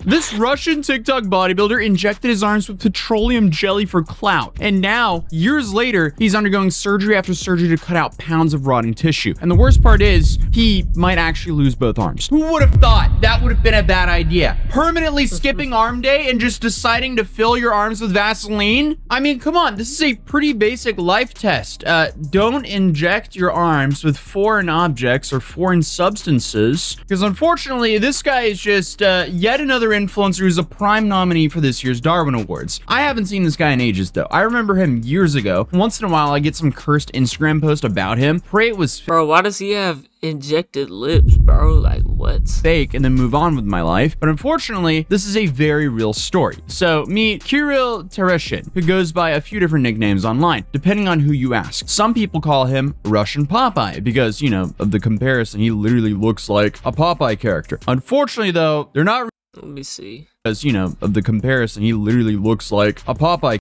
This Russian TikTok bodybuilder injected his arms with petroleum jelly for clout. And now, years later, he's undergoing surgery after surgery to cut out pounds of rotting tissue. And the worst part is, he might actually lose both arms. Who would have thought that would have been a bad idea? Permanently skipping arm day and just deciding to fill your arms with Vaseline? I mean, come on, this is a pretty basic life test. Don't inject your arms with foreign objects or foreign substances, because unfortunately, this guy is just yet another influencer who's a prime nominee for this year's Darwin Awards. I haven't seen this guy in ages, though. I remember him years ago. Once in a while, I get some cursed Instagram post about him. Pray it was Bro, why does he have injected lips, bro? Like, what? fake and then move on with my life. But unfortunately, this is a very real story. So meet Kirill Tereshin, who goes by a few different nicknames online, depending on who you ask. Some people call him Russian Popeye because, you know, of the comparison. He literally looks like a Popeye character. Unfortunately, though, they're not. Let me see. Because, you know, of the comparison, he literally looks like a Popeye.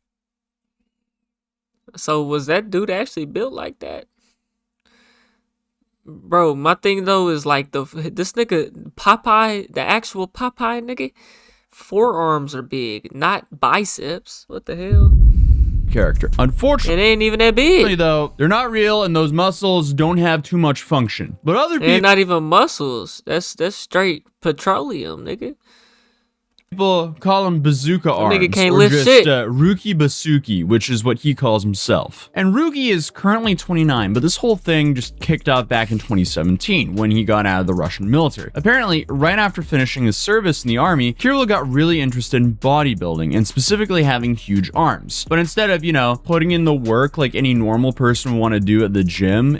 So was that dude actually built like that? Bro, my thing though is like this nigga Popeye, the actual Popeye nigga, forearms are big, not biceps. What the hell? Character. Unfortunately, It ain't even that big. though, they're not real and those muscles don't have too much function. But other It people ain't not even muscles. That's straight petroleum, nigga. call him bazooka arms, nigga can't or lift just shit. Ruki Basuki, which is what he calls himself. And Ruki is currently 29, but this whole thing just kicked off back in 2017 when he got out of the Russian military. Apparently, right after finishing his service in the army, Kirill got really interested in bodybuilding and specifically having huge arms. But instead of, you know, putting in the work like any normal person would want to do at the gym,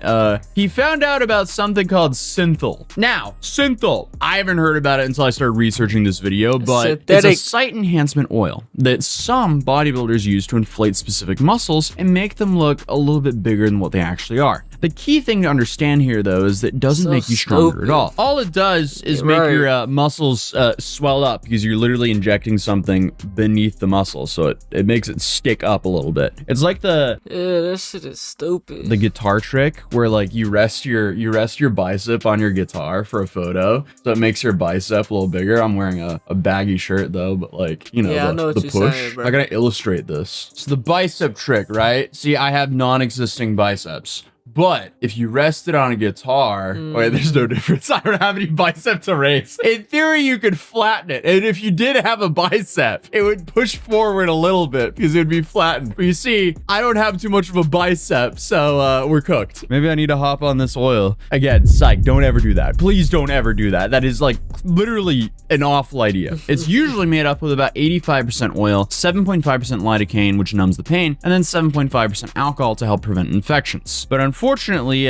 he found out about something called synthol. Now, synthol, I haven't heard about it until I started researching this video, but it's a Synthetic. site enhancement oil that some bodybuilders use to inflate specific muscles and make them look a little bit bigger than what they actually are. The key thing to understand here, though, is that it doesn't So make you stronger stupid. at all. All it does is make right. your muscles swell up because you're literally injecting something beneath the muscle, so it makes it stick up a little bit. It's like the That shit is stupid. guitar trick where like you rest your bicep on your guitar for a photo, so it makes your bicep a little bigger. I'm wearing a baggy shirt though, but like, you know, Yeah, I know what the you're push. saying, bro. I gotta illustrate this. It's the bicep trick, right? See, I have non-existing biceps. But if you rest it on a guitar, wait, there's no difference. I don't have any bicep to raise. In theory, you could flatten it. And if you did have a bicep, it would push forward a little bit because it would be flattened. But you see, I don't have too much of a bicep, so we're cooked. Maybe I need to hop on this oil. Again, psych, don't ever do that. Please don't ever do that. That is like literally an awful idea. It's usually made up with about 85% oil, 7.5% lidocaine, which numbs the pain, and then 7.5% alcohol to help prevent infections. But unfortunately,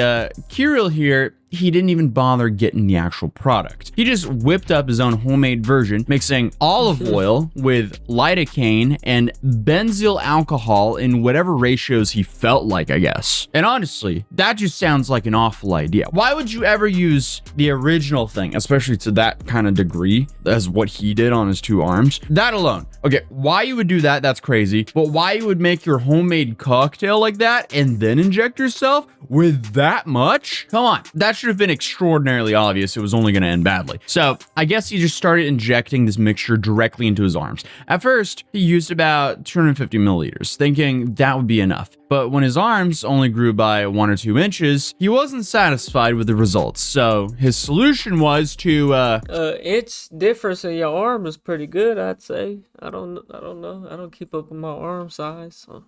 Kirill here, he didn't even bother getting the actual product. He just whipped up his own homemade version, mixing olive oil with lidocaine and benzyl alcohol in whatever ratios he felt like, I guess. And honestly, that just sounds like an awful idea. Why would you ever use the original thing, especially to that kind of degree, as what he did on his two arms? That alone. Okay, why you would do that, that's crazy. But why you would make your homemade cocktail like that and then inject yourself with that much? Come on, that should have been extraordinarily obvious. It was only going to end badly. So I guess he just started injecting this mixture directly into his arms. At first, he used about 250 milliliters, thinking that would be enough. But when his arms only grew by 1 or 2 inches, he wasn't satisfied with the results. So his solution was to Inch difference in your arm is pretty good, I'd say. I don't know. I don't keep up with my arm size. So.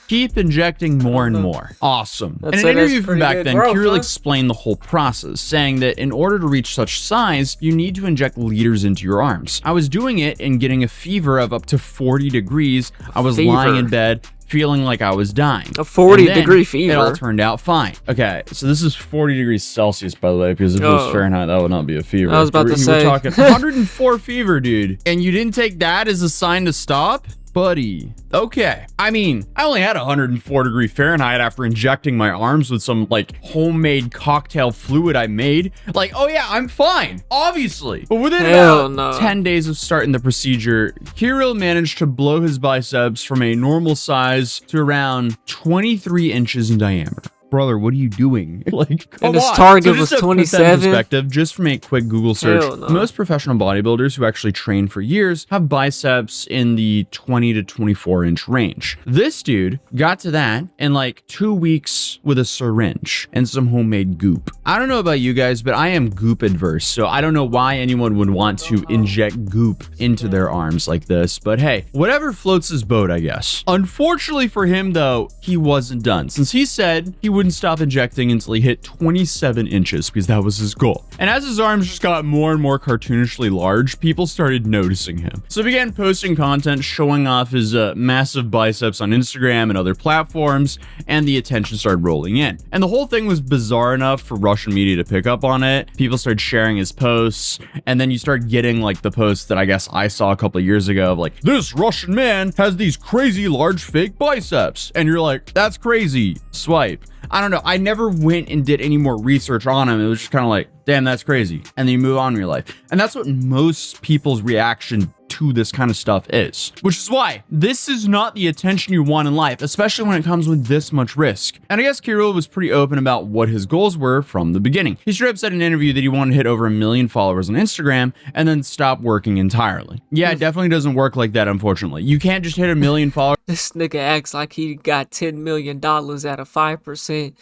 keep injecting more and more. Awesome. In I'd an say that's interview from pretty back good then, growth, Kirill huh? explained the whole process, saying that in order to reach such size, you need to inject liters into your arms. I was doing it and getting a fever of up to 40 degrees. I was lying in bed, feeling like I was dying. A 40 And then degree fever. It all turned out fine. Okay, so this is 40 degrees Celsius, by the way, because if it was Oh. Fahrenheit, that would not be a fever. I was about to say. We're talking 104 fever, dude. And you didn't take that as a sign to stop? Buddy. Okay. I mean, I only had 104 degree Fahrenheit after injecting my arms with some like homemade cocktail fluid I made. Like, oh yeah, I'm fine. Obviously. But within Hell about no. 10 days of starting the procedure, Kirill managed to blow his biceps from a normal size to around 23 inches in diameter. brother, what are you doing? Like, come And his on. target So was just to put that in 27? perspective, just from a quick Google search, Hell no. most professional bodybuilders who actually train for years have biceps in the 20 to 24 inch range. This dude got to that in like 2 weeks with a syringe and some homemade goop. I don't know about you guys, but I am goop adverse, so I don't know why anyone would want to inject goop into their arms like this, but hey, whatever floats his boat, I guess. Unfortunately for him though, he wasn't done, since he said he wouldn't stop injecting until he hit 27 inches because that was his goal. And as his arms just got more and more cartoonishly large, people started noticing him. So he began posting content showing off his massive biceps on Instagram and other platforms, and the attention started rolling in. And the whole thing was bizarre enough for Russian media to pick up on it. People started sharing his posts, and then you start getting like the posts that I guess I saw a couple of years ago of like, this Russian man has these crazy large fake biceps. And you're like, that's crazy. Swipe. I don't know. I never went and did any more research on him. It was just kind of like, damn, that's crazy. And then you move on in your life. And that's what most people's reaction to this kind of stuff is, which is why this is not the attention you want in life, especially when it comes with this much risk. And I guess Kirill was pretty open about what his goals were from the beginning. He straight up said in an interview that he wanted to hit over 1 million followers on Instagram and then stop working entirely. Yeah, it definitely doesn't work like that, unfortunately. You can't just hit 1 million followers. This nigga acts like he got $10 million at a 5%,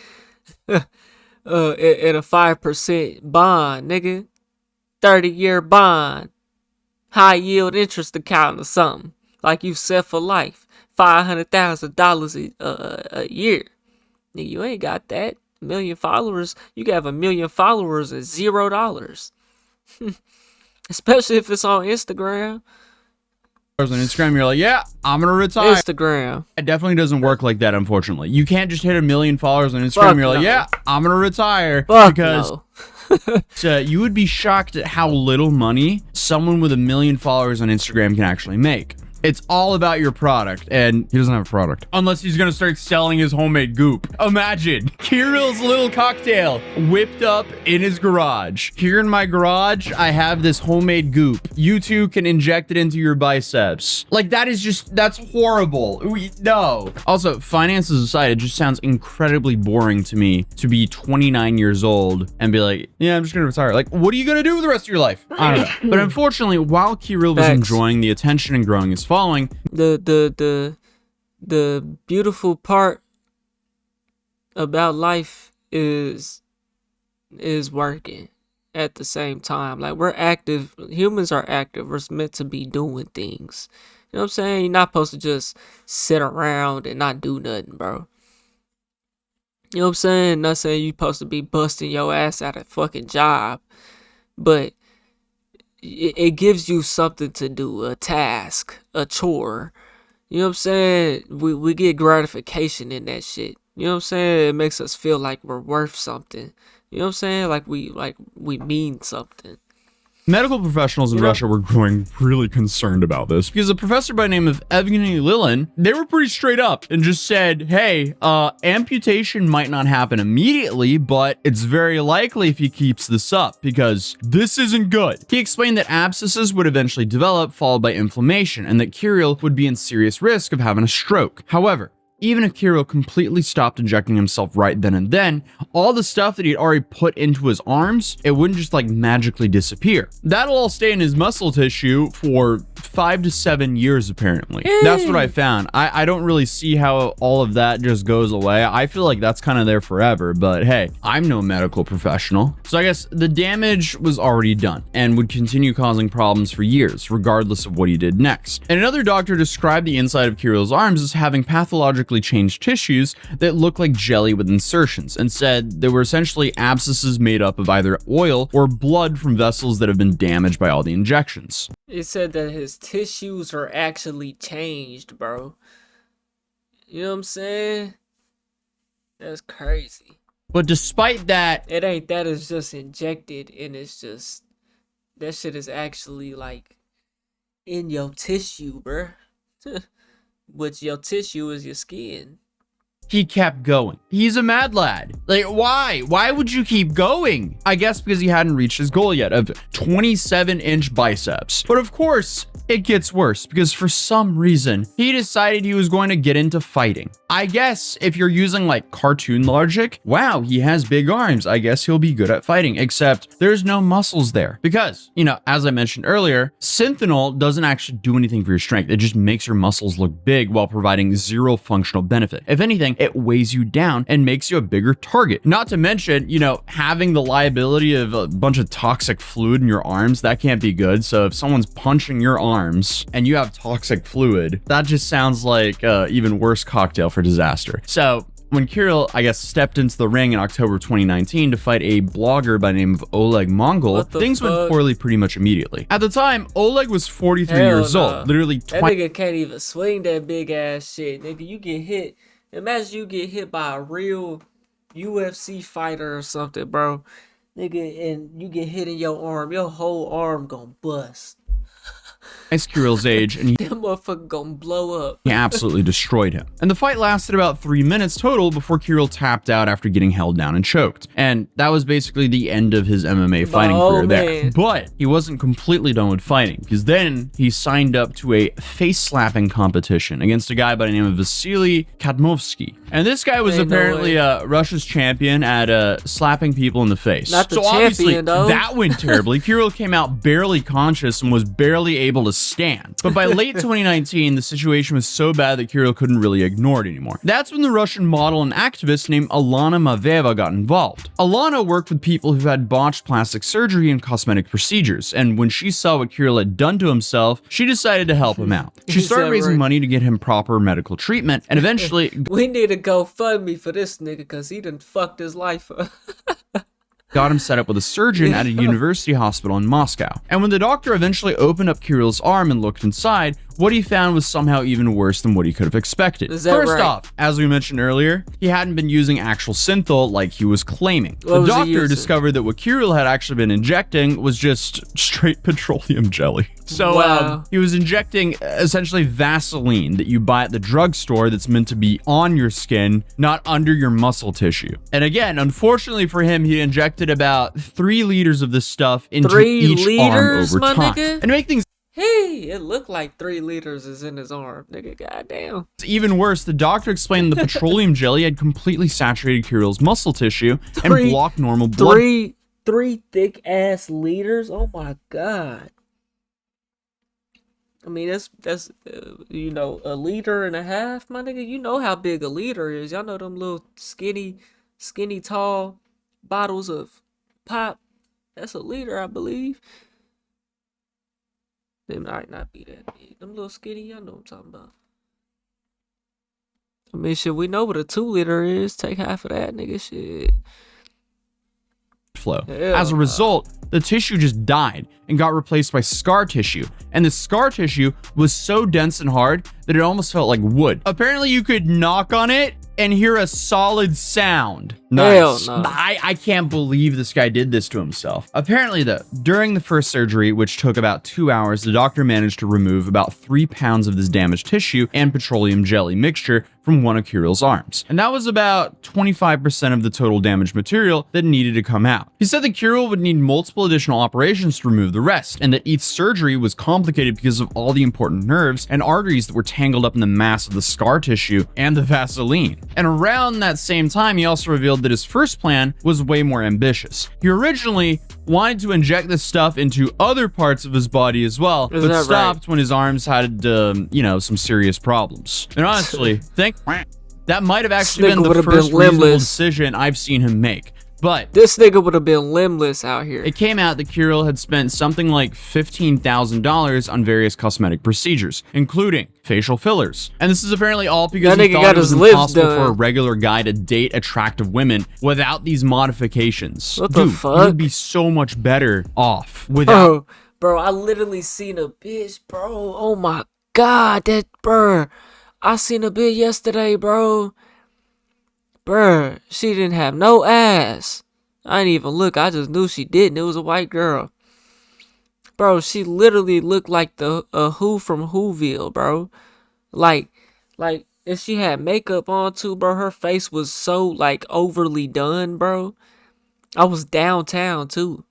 at a 5% bond, nigga. 30-year bond. High yield interest account or something. Like you set for life. $500,000 a year. Nigga, you ain't got that. 1 million followers. You can have 1 million followers at $0. Especially if it's on Instagram. On Instagram, you're like, yeah, I'm gonna retire. Instagram. It definitely doesn't work like that, unfortunately. You can't just hit 1 million followers on Instagram. You're like, yeah, I'm gonna retire. Because you would be shocked at how little money someone with 1 million followers on Instagram can actually make. It's all about your product, and he doesn't have a product. Unless he's gonna start selling his homemade goop. Imagine Kirill's little cocktail whipped up in his garage. Here in my garage, I have this homemade goop. You too can inject it into your biceps. Like, that is just, that's horrible. No. Also, finances aside, it just sounds incredibly boring to me to be 29 years old and be like, yeah, I'm just gonna retire. Like, what are you gonna do with the rest of your life? I don't know. But unfortunately, while Kirill was enjoying the attention and growing his following, the beautiful part about life is working at the same time. Like, we're active. Humans are active. We're meant to be doing things. You know what I'm saying? You're not supposed to just sit around and not do nothing, bro. You know what I'm saying? Not saying you're supposed to be busting your ass at a fucking job, but it gives you something to do, a task, a chore. You know what I'm saying? We get gratification in that shit. You know what I'm saying? It makes us feel like we're worth something. You know what I'm saying? Like we mean something. Medical professionals in Russia were growing really concerned about this because a professor by the name of Evgeny Lilin, they were pretty straight up and just said, hey, amputation might not happen immediately, but it's very likely if he keeps this up because this isn't good. He explained that abscesses would eventually develop, followed by inflammation, and that Kirill would be in serious risk of having a stroke. However, even if Kirill completely stopped injecting himself right then and then, all the stuff that he'd already put into his arms, it wouldn't just like magically disappear. That'll all stay in his muscle tissue for 5 to 7 years, apparently. That's what I found. I don't really see how all of that just goes away. I feel like that's kind of there forever, but hey, I'm no medical professional. So I guess the damage was already done and would continue causing problems for years, regardless of what he did next. And another doctor described the inside of Kirill's arms as having pathologically changed tissues that look like jelly with insertions, and said they were essentially abscesses made up of either oil or blood from vessels that have been damaged by all the injections. It said that his tissues are actually changed, bro. You know what I'm saying? That's crazy. But despite that, it ain't that, it's just injected, and it's just, that shit is actually like in your tissue, bro. Which your tissue is your skin. He kept going. He's a mad lad. Like, why? Why would you keep going? I guess because he hadn't reached his goal yet of 27-inch biceps. But of course, it gets worse because for some reason, he decided he was going to get into fighting. I guess if you're using like cartoon logic, wow, he has big arms. I guess he'll be good at fighting, except there's no muscles there because, you know, as I mentioned earlier, synthol doesn't actually do anything for your strength. It just makes your muscles look big while providing zero functional benefit. If anything, it weighs you down and makes you a bigger target. Not to mention, you know, having the liability of a bunch of toxic fluid in your arms, that can't be good. So if someone's punching your arms and you have toxic fluid, that just sounds like even worse cocktail for disaster. So when Kirill, I guess, stepped into the ring in October 2019 to fight a blogger by the name of Oleg Mongol, things went poorly pretty much immediately. At the time, Oleg was 43 years old, literally that nigga can't even swing that big ass shit. Nigga, you get hit. Imagine you get hit by a real UFC fighter or something, bro. Nigga, and you get hit in your arm. Your whole arm gonna bust. Kirill's age, and that motherfucker gonna blow up. He absolutely destroyed him. And the fight lasted about 3 minutes total before Kirill tapped out after getting held down and choked. And that was basically the end of his MMA fighting career there. But he wasn't completely done with fighting, because then he signed up to a face-slapping competition against a guy by the name of Vasily Kadmovsky. And this guy was apparently Russia's champion at slapping people in the face. Not the so champion, obviously, though. that went terribly. Kirill came out barely conscious and was barely able to stand. But by late 2019, the situation was so bad that Kirill couldn't really ignore it anymore. That's when the Russian model and activist named Alana Maveva got involved. Alana worked with people who had botched plastic surgery and cosmetic procedures, and when she saw what Kirill had done to himself, she decided to help him out. She started raising money to get him proper medical treatment, and eventually... We need to go fund me for this nigga, because he done fucked his life up. got him set up with a surgeon at a university hospital in Moscow. And when the doctor eventually opened up Kirill's arm and looked inside, what he found was somehow even worse than what he could have expected. First off, as we mentioned earlier, he hadn't been using actual synthol like he was claiming. The doctor discovered that what Kirill had actually been injecting was just straight petroleum jelly. So he was injecting essentially Vaseline that you buy at the drugstore that's meant to be on your skin, not under your muscle tissue. And again, unfortunately for him, he injected about 3 liters of this stuff into each arm over time. And to make things it looked like 3 liters is in his arm, nigga. Goddamn. Even worse, the doctor explained the petroleum jelly had completely saturated Kirill's muscle tissue and blocked normal blood. Three thick ass liters. Oh my god. I mean, that's you know, 1.5 liters, my nigga. You know how big a liter is. Y'all know them little skinny, tall bottles of pop. That's 1 liter, I believe. They might not be that big. Them little skinny, y'all know what I'm talking about. I mean, shit, we know what a 2 liter is. Take half of that, nigga, shit. Flow. As a result, the tissue just died and got replaced by scar tissue. And the scar tissue was so dense and hard that it almost felt like wood. Apparently, you could knock on it and hear a solid sound. Nice. Hell no. I can't believe this guy did this to himself. Apparently though, during the first surgery, which took about 2 hours, the doctor managed to remove about 3 pounds of this damaged tissue and petroleum jelly mixture from one of Kirill's arms. And that was about 25% of the total damaged material that needed to come out. He said that Kirill would need multiple additional operations to remove the rest, and that each surgery was complicated because of all the important nerves and arteries that were tangled up in the mass of the scar tissue and the Vaseline. And around that same time, he also revealed that his first plan was way more ambitious. He originally wanted to inject this stuff into other parts of his body as well, but stopped when his arms had, you know, some serious problems. And honestly, that might have actually been the first reasonable decision I've seen him make. But this nigga would have been limbless out here. It came out that Kirill had spent something like $15,000 on various cosmetic procedures, including facial fillers. And this is apparently all because he thought it was impossible for a regular guy to date attractive women without these modifications. What the fuck? You'd be so much better off without. Bro, I literally seen a bitch, bro. Oh my god, I seen a bitch yesterday, bro. Bruh, she didn't have no ass. I didn't even look. I just knew she didn't. It was a white girl. Bro, she literally looked like the Who from Whoville, bro. Like, if she had makeup on too, bro, her face was so, like, overly done, bro. I was downtown, too.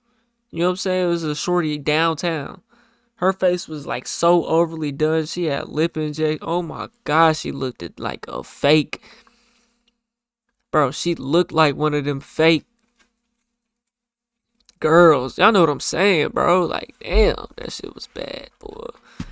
You know what I'm saying? It was a shorty downtown. Her face was like so overly done. She had lip inject. Oh my gosh, she looked like a fake. Bro, she looked like one of them fake girls. Y'all know what I'm saying, bro? Like, damn, that shit was bad, boy.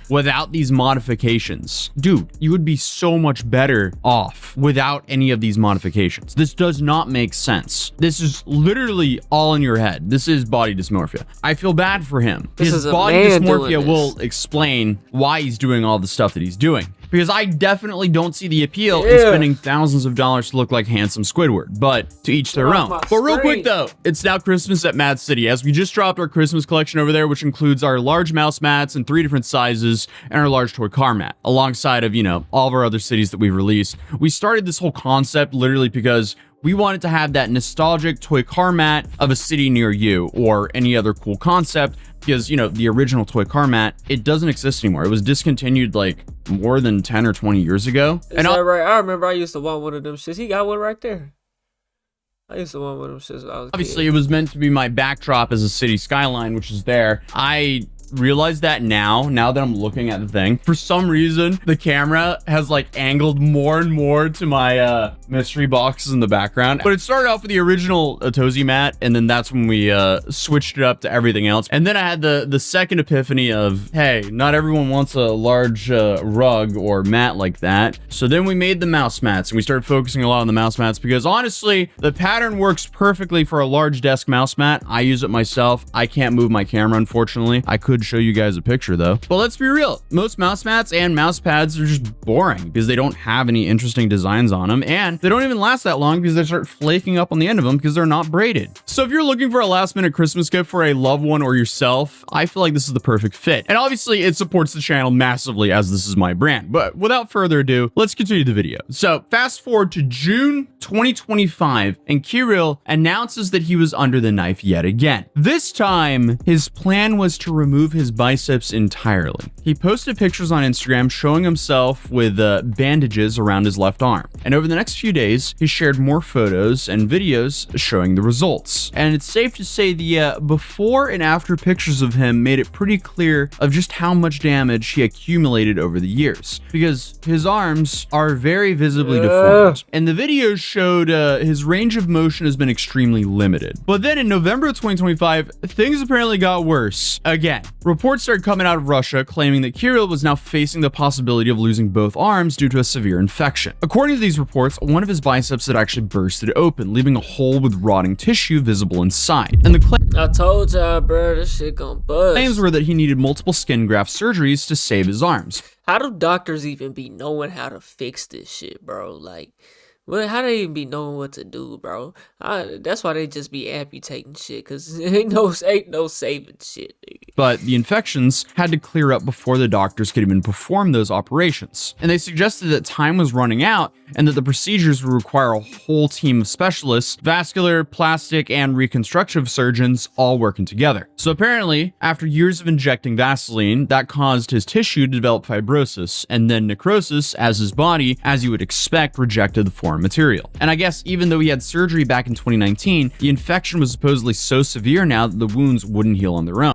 Without these modifications, dude, you would be so much better off without any of these modifications. This does not make sense. This is literally all in your head. This is body dysmorphia. I feel bad for him. His body dysmorphia will explain why he's doing all the stuff that he's doing. Because I definitely don't see the appeal in spending thousands of dollars to look like handsome Squidward, but to each their own. But real quick though, it's now Christmas at Mad City, as we just dropped our Christmas collection over there, which includes our large mouse mats in 3 different sizes and our large toy car mat, alongside of, you know, all of our other cities that we've released. We started this whole concept literally because we wanted to have that nostalgic toy car mat of a city near you or any other cool concept, because, you know, the original toy car mat, it doesn't exist anymore. It was discontinued like more than 10 or 20 years ago. Is that right? I remember I used to want one of them shits. He got one right there. I used to want one of them shits when I was obviously, it was meant to be my backdrop as a city skyline, which is there. I realize that now that I'm looking at the thing, for some reason the camera has like angled more and more to my mystery boxes in the background. But it started off with the original Atozi mat, and then that's when we switched it up to everything else. And then I had the second epiphany of, hey, not everyone wants a large rug or mat like that. So then we made the mouse mats, and we started focusing a lot on the mouse mats because honestly the pattern works perfectly for a large desk mouse mat. I use it myself. I can't move my camera, unfortunately. I could show you guys a picture though. But let's be real, most mouse mats and mouse pads are just boring because they don't have any interesting designs on them, and they don't even last that long because they start flaking up on the end of them because they're not braided. So if you're looking for a last minute Christmas gift for a loved one or yourself, I feel like this is the perfect fit. And obviously it supports the channel massively as this is my brand. But without further ado, let's continue the video. So fast forward to June 2025, and Kirill announces that he was under the knife yet again. This time, his plan was to remove his biceps entirely. He posted pictures on Instagram showing himself with bandages around his left arm. And over the next few days, he shared more photos and videos showing the results. And it's safe to say the before and after pictures of him made it pretty clear of just how much damage he accumulated over the years, because his arms are very visibly deformed. And the videos showed his range of motion has been extremely limited. But then in November of 2025, things apparently got worse again. Reports started coming out of Russia claiming that Kirill was now facing the possibility of losing both arms due to a severe infection. According to these reports, one of his biceps had actually bursted open, leaving a hole with rotting tissue visible inside. And I told y'all, bro, this shit gonna bust. Claims were that he needed multiple skin graft surgeries to save his arms. How do doctors even be knowing how to fix this shit, bro? Like, well, how they even be knowing what to do, bro? That's why they just be amputating shit, cause ain't no saving shit, nigga. But the infections had to clear up before the doctors could even perform those operations. And they suggested that time was running out and that the procedures would require a whole team of specialists, vascular, plastic, and reconstructive surgeons all working together. So apparently, after years of injecting Vaseline, that caused his tissue to develop fibrosis, and then necrosis, as his body, as you would expect, rejected the foreign material. And I guess even though he had surgery back in 2019, the infection was supposedly so severe now that the wounds wouldn't heal on their own.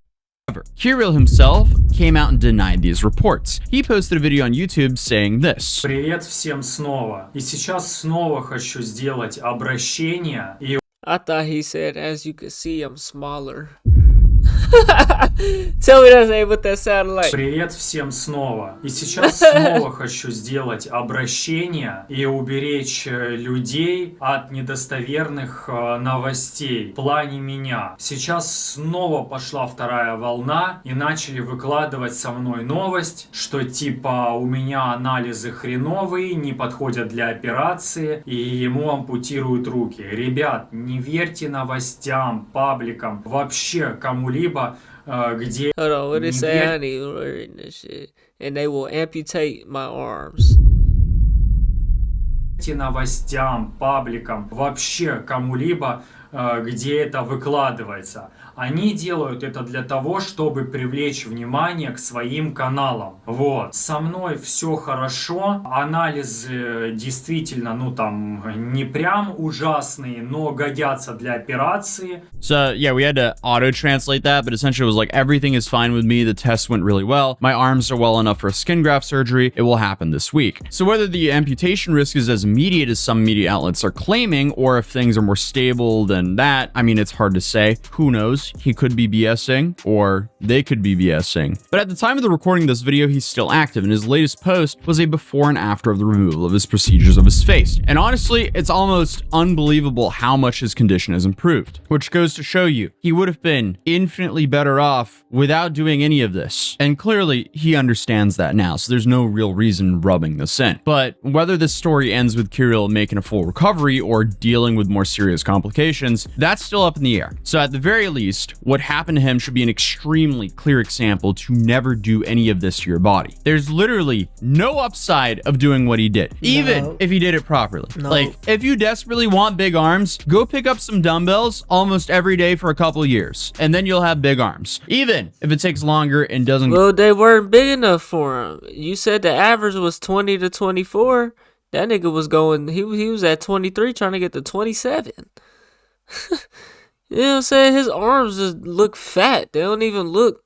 However, Kirill himself came out and denied these reports. He posted a video on YouTube saying this. Привет всем снова. И сейчас снова хочу сделать обращение и I thought he said, as you can see, I'm smaller. Tell me that's ain't what that sounded like. Привет всем снова. И сейчас снова хочу сделать обращение и уберечь людей от недостоверных новостей в плане меня. Сейчас снова пошла вторая волна и начали выкладывать со мной новость, что типа у меня анализы хреновые, не подходят для операции и ему ампутируют руки. Ребят, не верьте новостям, пабликам, вообще кому-либо, где... Hold on, what they say? I need to read this shit. And they will amputate my arms. Новостям, пабликам, вообще кому-либо, где это выкладывается. они делают это для того, чтобы привлечь внимание к своим каналам. Вот. Со мной все хорошо, анализы действительно, ну там, не прям ужасные, но годятся для операции. So yeah, we had to auto-translate that, but essentially it was like, everything is fine with me, the test went really well, my arms are well enough for a skin graft surgery, it will happen this week. So whether the amputation risk is as immediate as some media outlets are claiming, or if things are more stable than that, I mean, it's hard to say. Who knows? He could be BSing, or they could be BSing. But at the time of the recording of this video, he's still active, and his latest post was a before and after of the removal of his procedures of his face. And honestly, it's almost unbelievable how much his condition has improved, which goes to show you, he would have been infinitely better off without doing any of this. And clearly, he understands that now, so there's no real reason rubbing this in. But whether this story ends with Kirill making a full recovery or dealing with more serious complications, that's still up in the air. So at the very least, what happened to him should be an extremely clear example to never do any of this to your body. There's literally no upside of doing what he did, even if he did it properly. Like, if you desperately want big arms, go pick up some dumbbells almost every day for a couple years, and then you'll have big arms, even if it takes longer and doesn't. Well, they weren't big enough for him. You said the average was 20 to 24. That nigga was going, he was at 23 trying to get to 27. You know what I'm saying? His arms just look fat. They don't even look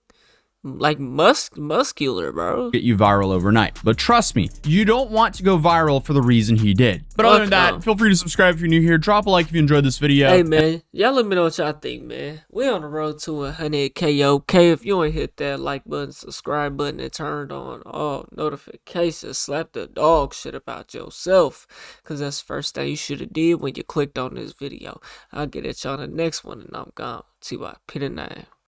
like muscular, bro. Get you viral overnight. But trust me, you don't want to go viral for the reason he did. But other than that, feel free to subscribe if you're new here. Drop a like if you enjoyed this video. Hey, man, y'all let me know what y'all think, man. We on the road to 100K, okay? If you ain't hit that like button, subscribe button, and turned on all notifications, slap the dog shit about yourself, because that's the first thing you should have did when you clicked on this video. I'll get at y'all in the next one, and I'm gone. TY, P the name.